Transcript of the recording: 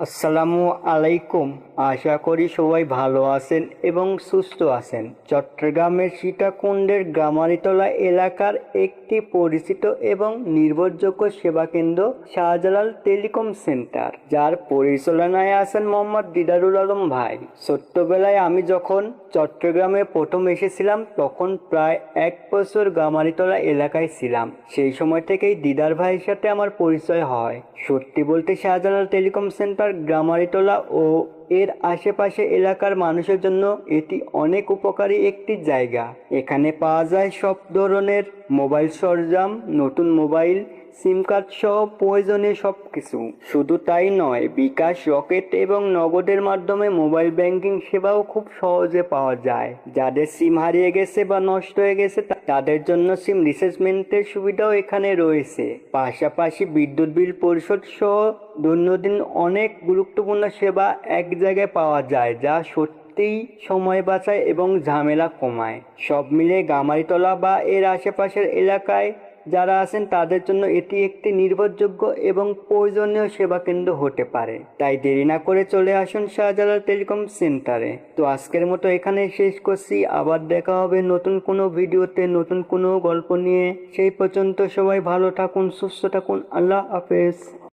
আসসালামু আলাইকুম। আশা করি সবাই ভালো আছেন এবং সুস্থ আছেন। চট্টগ্রামের সীতাকুণ্ডের গামারিতলা এলাকার একটি পরিচিত এবং নির্ভরযোগ্য সেবা কেন্দ্র শাহজালাল টেলিকম সেন্টার, যার পরিচালনায় আছেন মোহাম্মদ দিদারুল আলম ভাই। ছোট্টবেলায় আমি যখন চট্টগ্রামে প্রথম এসেছিলাম তখন প্রায় 1 বছর গামারিতলা এলাকায় ছিলাম। সেই সময় থেকেই দিদার ভাইয়ের সাথে আমার পরিচয় হয়। সত্যি বলতে শাহজালাল টেলিকম সেন্টার গামারিতলা ও এর আশেপাশে এলাকার মানুষের জন্য এটি অনেক উপকারী একটি জায়গা। এখানে পাওয়া যায় সব ধরনের মোবাইল সরঞ্জাম, নতুন মোবাইল, সিম কার্ড সহ প্রয়োজনীয় সব কিছু। শুধু তাই নয়, বিকাশ, রকেট এবং নগদের মাধ্যমে মোবাইল ব্যাংকিং সেবাও খুব সহজে পাওয়া যায়। যাদের সিম হারিয়ে গেছে বা নষ্ট হয়ে গেছে তাদের জন্য সিম রিপ্লেসমেন্টের সুবিধাও এখানে রয়েছে। পাশাপাশি বিদ্যুৎ বিল পরিশোধ সহ দৈনন্দিন অনেক গুরুত্বপূর্ণ সেবা এক জায়গায় পাওয়া যায়, যা সত্যিই সময় বাঁচায় এবং ঝামেলা কমায়। সব মিলে গামারিতলা বা এর আশেপাশের এলাকায় যারা আছেন তাদের জন্য এটি একটি নির্ভরযোগ্য এবং প্রয়োজনীয় সেবা কেন্দ্র হতে পারে। তাই দেরি না করে চলে আসুন শাহজালাল টেলিকম সেন্টারে। তো আজকের মতো এখানে শেষ করছি। আবার দেখা হবে নতুন কোনো ভিডিওতে, নতুন কোনো গল্প নিয়ে। সেই পর্যন্ত সবাই ভালো থাকুন, সুস্থ থাকুন। আল্লাহ হাফেজ।